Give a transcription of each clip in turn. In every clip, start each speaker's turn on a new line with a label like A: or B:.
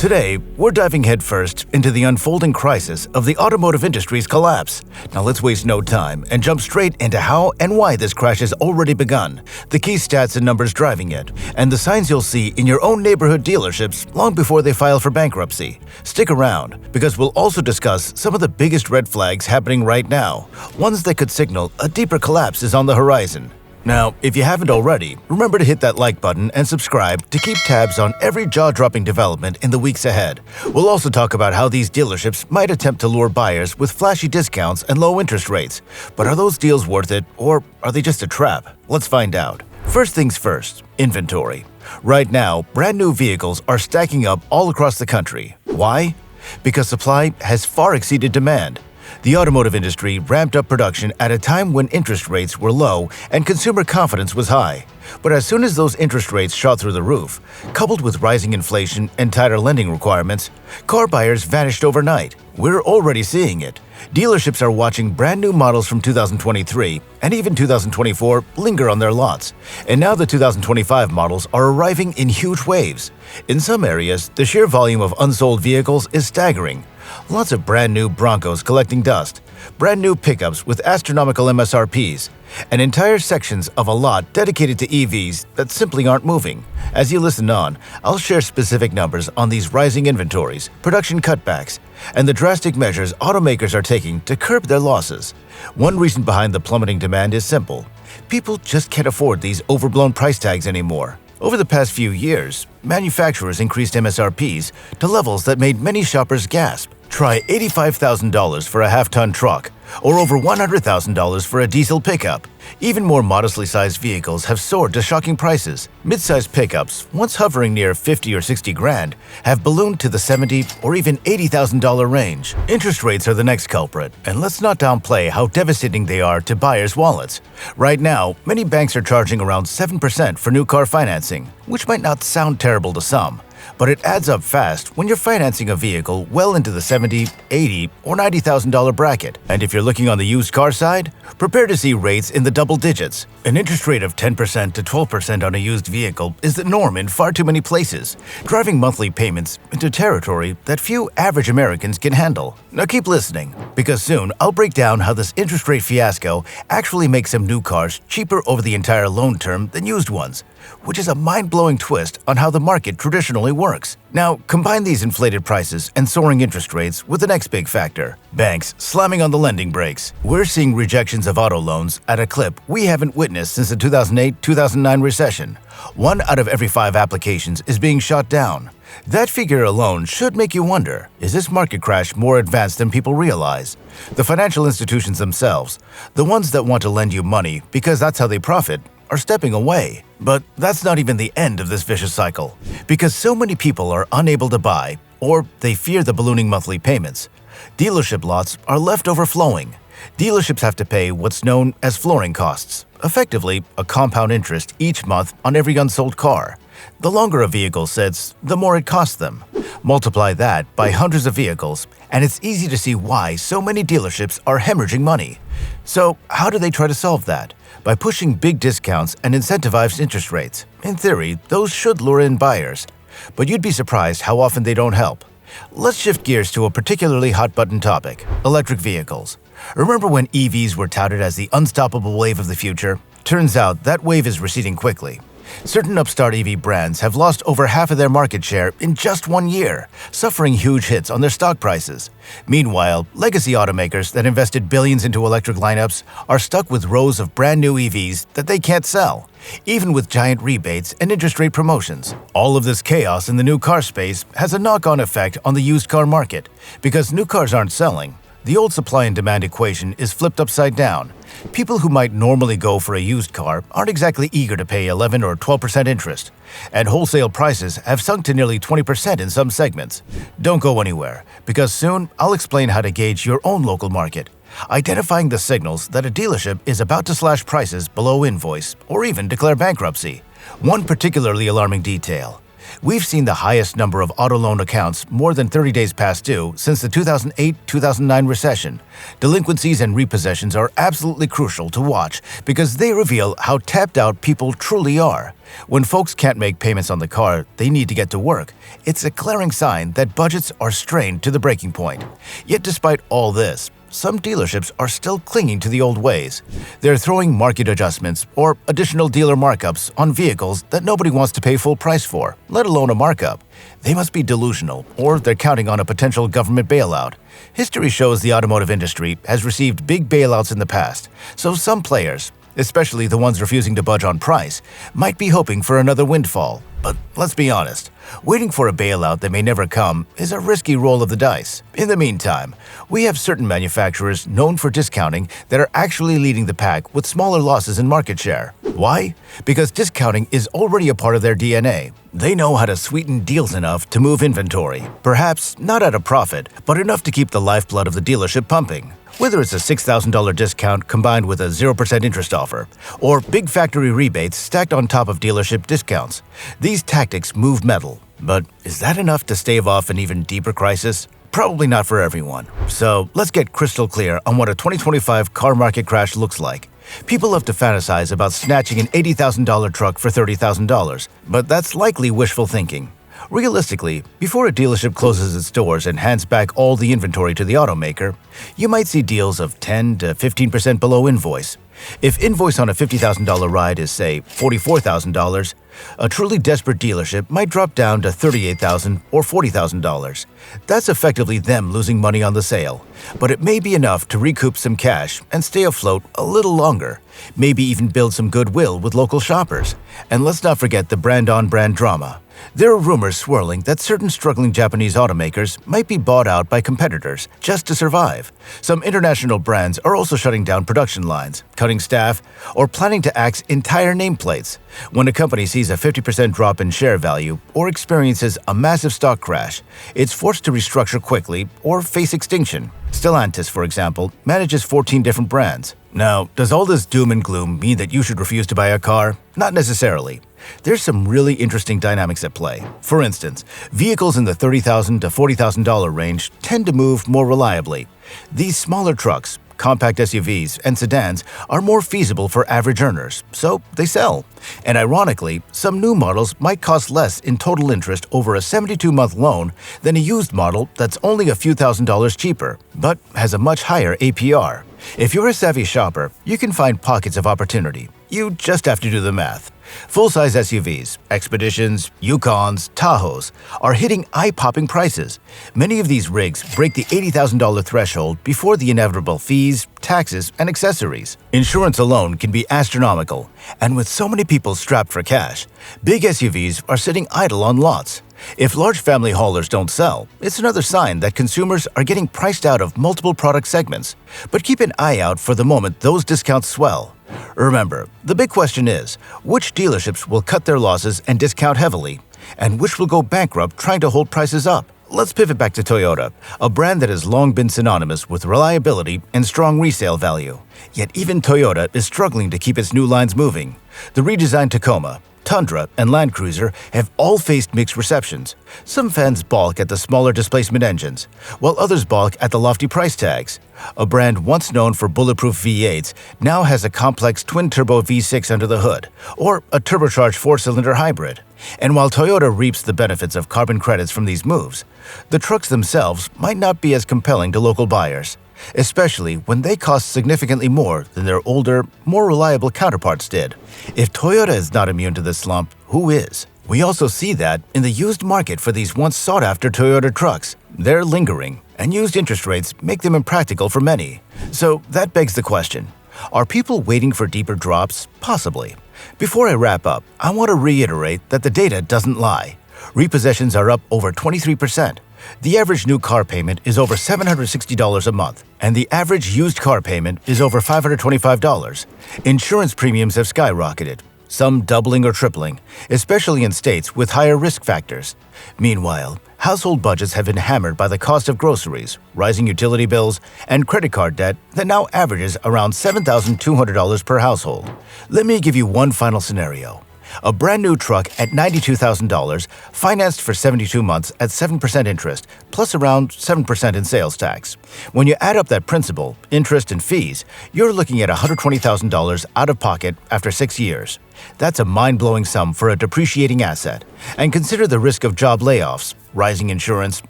A: Today, we're diving headfirst into the unfolding crisis of the automotive industry's collapse. Now let's waste no time and jump straight into how and why this crash has already begun, the key stats and numbers driving it, and the signs you'll see in your own neighborhood dealerships long before they file for bankruptcy. Stick around, because we'll also discuss some of the biggest red flags happening right now, ones that could signal a deeper collapse is on the horizon. Now, if you haven't already, remember to hit that like button and subscribe to keep tabs on every jaw-dropping development in the weeks ahead. We'll also talk about how these dealerships might attempt to lure buyers with flashy discounts and low interest rates. But are those deals worth it, or are they just a trap? Let's find out. First things first, inventory. Right now, brand new vehicles are stacking up all across the country. Why? Because supply has far exceeded demand. The automotive industry ramped up production at a time when interest rates were low and consumer confidence was high. But as soon as those interest rates shot through the roof, coupled with rising inflation and tighter lending requirements, car buyers vanished overnight. We're already seeing it. Dealerships are watching brand new models from 2023 and even 2024 linger on their lots. And now the 2025 models are arriving in huge waves. In some areas, the sheer volume of unsold vehicles is staggering. Lots of brand new Broncos collecting dust, brand new pickups with astronomical MSRPs, and entire sections of a lot dedicated to EVs that simply aren't moving. As you listen on, I'll share specific numbers on these rising inventories, production cutbacks, and the drastic measures automakers are taking to curb their losses. One reason behind the plummeting demand is simple. People just can't afford these overblown price tags anymore. Over the past few years, manufacturers increased MSRPs to levels that made many shoppers gasp. Try $85,000 for a half-ton truck, or over $100,000 for a diesel pickup. Even more modestly sized vehicles have soared to shocking prices. Mid-sized pickups, once hovering near 50 or 60 grand, have ballooned to the $70,000 or even $80,000 range. Interest rates are the next culprit, and let's not downplay how devastating they are to buyers' wallets. Right now, many banks are charging around 7% for new car financing, which might not sound terrible to some. But it adds up fast when you're financing a vehicle well into the $70,000, $80,000, or $90,000 bracket. And if you're looking on the used car side, prepare to see rates in the double digits. An interest rate of 10% to 12% on a used vehicle is the norm in far too many places, driving monthly payments into territory that few average Americans can handle. Now keep listening, because soon I'll break down how this interest rate fiasco actually makes some new cars cheaper over the entire loan term than used ones, which is a mind-blowing twist on how the market traditionally works. Now, combine these inflated prices and soaring interest rates with the next big factor: banks slamming on the lending brakes. We're seeing rejections of auto loans at a clip we haven't witnessed since the 2008-2009 recession. 1 out of every 5 applications is being shot down. That figure alone should make you wonder, is this market crash more advanced than people realize? The financial institutions themselves, the ones that want to lend you money because that's how they profit, are stepping away. But that's not even the end of this vicious cycle, because so many people are unable to buy, or they fear the ballooning monthly payments. Dealership lots are left overflowing. Dealerships have to pay what's known as flooring costs, effectively a compound interest each month on every unsold car. The longer a vehicle sits, the more it costs them. Multiply that by hundreds of vehicles, and it's easy to see why so many dealerships are hemorrhaging money. So how do they try to solve that? By pushing big discounts and incentivized interest rates. In theory, those should lure in buyers. But you'd be surprised how often they don't help. Let's shift gears to a particularly hot-button topic: electric vehicles. Remember when EVs were touted as the unstoppable wave of the future? Turns out that wave is receding quickly. Certain upstart EV brands have lost over half of their market share in just 1 year, suffering huge hits on their stock prices. Meanwhile, legacy automakers that invested billions into electric lineups are stuck with rows of brand new EVs that they can't sell, even with giant rebates and interest rate promotions. All of this chaos in the new car space has a knock-on effect on the used car market. Because new cars aren't selling, the old supply and demand equation is flipped upside down. People who might normally go for a used car aren't exactly eager to pay 11 or 12% interest, and wholesale prices have sunk to nearly 20% in some segments. Don't go anywhere, because soon I'll explain how to gauge your own local market, identifying the signals that a dealership is about to slash prices below invoice or even declare bankruptcy. One particularly alarming detail: We've seen the highest number of auto loan accounts more than 30 days past due since the 2008-2009 recession. Delinquencies and repossessions are absolutely crucial to watch because they reveal how tapped out people truly are. When folks can't make payments on the car they need to get to work, it's a glaring sign that budgets are strained to the breaking point. Yet despite all this, some dealerships are still clinging to the old ways. They're throwing market adjustments or additional dealer markups on vehicles that nobody wants to pay full price for, let alone a markup. They must be delusional, or they're counting on a potential government bailout. History shows the automotive industry has received big bailouts in the past, so some players, especially the ones refusing to budge on price, might be hoping for another windfall. But let's be honest, waiting for a bailout that may never come is a risky roll of the dice. In the meantime, we have certain manufacturers known for discounting that are actually leading the pack with smaller losses in market share. Why? Because discounting is already a part of their DNA. They know how to sweeten deals enough to move inventory, perhaps not at a profit, but enough to keep the lifeblood of the dealership pumping. Whether it's a $6,000 discount combined with a 0% interest offer, or big factory rebates stacked on top of dealership discounts, these tactics move metal. But is that enough to stave off an even deeper crisis? Probably not for everyone. So let's get crystal clear on what a 2025 car market crash looks like. People love to fantasize about snatching an $80,000 truck for $30,000, but that's likely wishful thinking. Realistically, before a dealership closes its doors and hands back all the inventory to the automaker, you might see deals of 10 to 15% below invoice. If invoice on a $50,000 ride is, say, $44,000, a truly desperate dealership might drop down to $38,000 or $40,000. That's effectively them losing money on the sale, but it may be enough to recoup some cash and stay afloat a little longer, maybe even build some goodwill with local shoppers. And let's not forget the brand-on-brand drama. There are rumors swirling that certain struggling Japanese automakers might be bought out by competitors just to survive. Some international brands are also shutting down production lines, cutting staff, or planning to axe entire nameplates. When a company sees a 50% drop in share value or experiences a massive stock crash, it's forced to restructure quickly or face extinction. Stellantis, for example, manages 14 different brands. Now, does all this doom and gloom mean that you should refuse to buy a car? Not necessarily. There's some really interesting dynamics at play. For instance, vehicles in the $30,000 to $40,000 range tend to move more reliably. These smaller trucks, compact SUVs, and sedans are more feasible for average earners, so they sell. And ironically, some new models might cost less in total interest over a 72-month loan than a used model that's only a few $1,000s cheaper, but has a much higher APR. If you're a savvy shopper, you can find pockets of opportunity. You just have to do the math. Full-size SUVs, Expeditions, Yukons, Tahoes are hitting eye-popping prices. Many of these rigs break the $80,000 threshold before the inevitable fees, taxes, and accessories. Insurance alone can be astronomical, and with so many people strapped for cash, big SUVs are sitting idle on lots. If large family haulers don't sell, it's another sign that consumers are getting priced out of multiple product segments. But keep an eye out for the moment those discounts swell. Remember, the big question is, which dealerships will cut their losses and discount heavily, and which will go bankrupt trying to hold prices up? Let's pivot back to Toyota, a brand that has long been synonymous with reliability and strong resale value. Yet even Toyota is struggling to keep its new lines moving. The redesigned Tacoma, Tundra, and Land Cruiser have all faced mixed receptions. Some fans balk at the smaller displacement engines, while others balk at the lofty price tags. A brand once known for bulletproof V8s now has a complex twin-turbo V6 under the hood, or a turbocharged four-cylinder hybrid. And while Toyota reaps the benefits of carbon credits from these moves, the trucks themselves might not be as compelling to local buyers, especially when they cost significantly more than their older, more reliable counterparts did. If Toyota is not immune to this slump, who is? We also see that in the used market for these once sought-after Toyota trucks. They're lingering, and used interest rates make them impractical for many. So that begs the question, are people waiting for deeper drops? Possibly. Before I wrap up, I want to reiterate that the data doesn't lie. Repossessions are up over 23%. The average new car payment is over $760 a month, and the average used car payment is over $525. Insurance premiums have skyrocketed, some doubling or tripling, especially in states with higher risk factors. Meanwhile, household budgets have been hammered by the cost of groceries, rising utility bills, and credit card debt that now averages around $7,200 per household. Let me give you one final scenario. A brand new truck at $92,000, financed for 72 months at 7% interest, plus around 7% in sales tax. When you add up that principal, interest, and fees, you're looking at $120,000 out of pocket after 6 years. That's a mind-blowing sum for a depreciating asset. And consider the risk of job layoffs, rising insurance,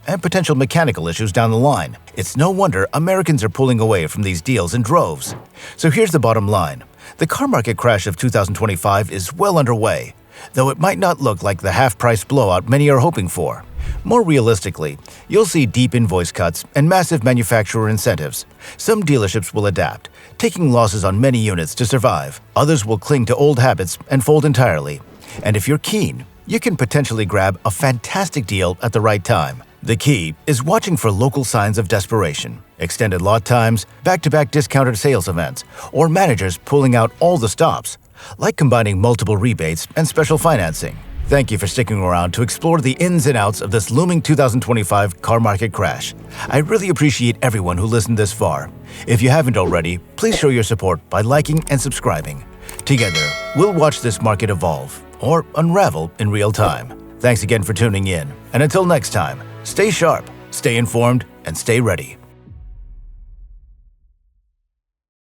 A: and potential mechanical issues down the line. It's no wonder Americans are pulling away from these deals in droves. So here's the bottom line. The car market crash of 2025 is well underway, though it might not look like the half-price blowout many are hoping for. More realistically, you'll see deep invoice cuts and massive manufacturer incentives. Some dealerships will adapt, taking losses on many units to survive. Others will cling to old habits and fold entirely. And if you're keen, you can potentially grab a fantastic deal at the right time. The key is watching for local signs of desperation, extended lot times, back-to-back discounted sales events, or managers pulling out all the stops, like combining multiple rebates and special financing. Thank you for sticking around to explore the ins and outs of this looming 2025 car market crash. I really appreciate everyone who listened this far. If you haven't already, please show your support by liking and subscribing. Together, we'll watch this market evolve or unravel in real time. Thanks again for tuning in, and until next time, stay sharp, stay informed, and stay ready.